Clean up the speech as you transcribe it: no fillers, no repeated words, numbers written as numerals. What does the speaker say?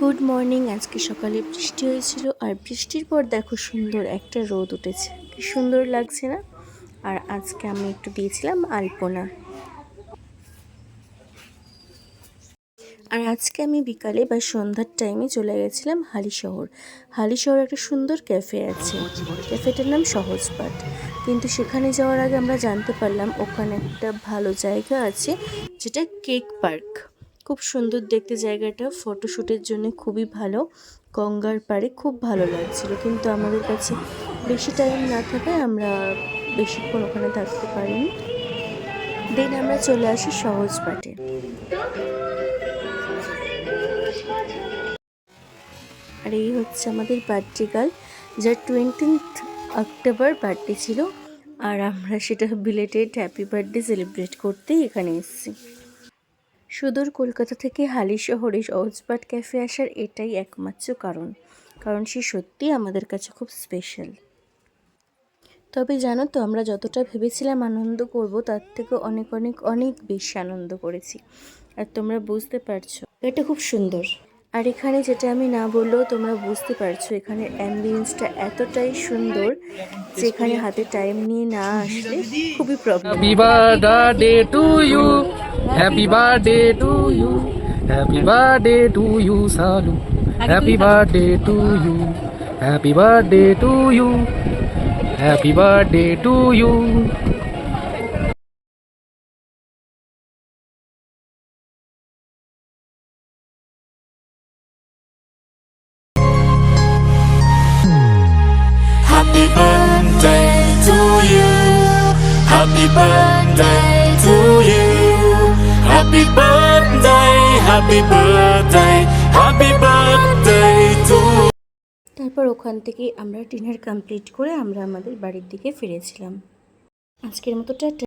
Good morning. আজকে সকালে বৃষ্টি হয়েছিল আর বৃষ্টির পর দেখো সুন্দর একটা রোদ উঠেছে, কি সুন্দর লাগছে না? আর আজকে আমি একটু দিয়েছিলাম আলপনা। আর আজকে আমি বিকালে বা সন্ধ্যার টাইমে চলে গেছিলাম হালিশহর। হালিশহর একটা সুন্দর ক্যাফে আছে, ক্যাফেটার নাম সহজপাঠ। কিন্তু সেখানে যাওয়ার আগে আমরা জানতে পারলাম ওখানে একটা ভালো জায়গা আছে যেটা কেক পার্ক। খুব সুন্দর দেখতে জায়গাটা, ফটোশ্যুটের জন্য খুবই ভালো। গঙ্গার পাড়ে খুব ভালো লাগছিল, কিন্তু আমাদের কাছে বেশি টাইম না থাকায় আমরা বেশিক্ষণ ওখানে থাকতে পারিনি। দেন আমরা চলে আসি সহজপাঠে। আর এই হচ্ছে আমাদের বার্থডে গার্ল, যার 20th অক্টোবর বার্থডে ছিল। আর আমরা সেটা বিলেটেড হ্যাপি বার্থডে সেলিব্রেট করতেই এখানে এসেছি। সুদূর কলকাতা থেকে হালিশহরে সহজপাঠ ক্যাফে আসার এটাই একমাত্র কারণ সে সত্যিই আমাদের কাছে খুব স্পেশাল। তবে জানো তো, আমরা যতটা ভেবেছিলাম আনন্দ করব তার থেকে অনেক অনেক অনেক বেশি আনন্দ করেছি। আর তোমরা বুঝতে পারছো এটা খুব সুন্দর। আর এখানে যেটা আমি না বললেও তোমরা বুঝতে পারছো, এখানে অ্যাম্বিয়েন্সটা এতটাই সুন্দর যে এখানে হাতে টাইম নিয়ে না আসলে খুবই problem. Happy birthday to you, happy birthday to you, happy birthday to you Salu, happy birthday to you, happy birthday to you, happy birthday to you. Happy birthday to you. Happy birthday to you. Happy birthday, happy birthday, happy birthday to you. তারপর ওখান থেকে আমরা dinner complete করে আমরা আমাদের বাড়ির দিকে ফিরেছিলাম। আজকের মতো টাটা।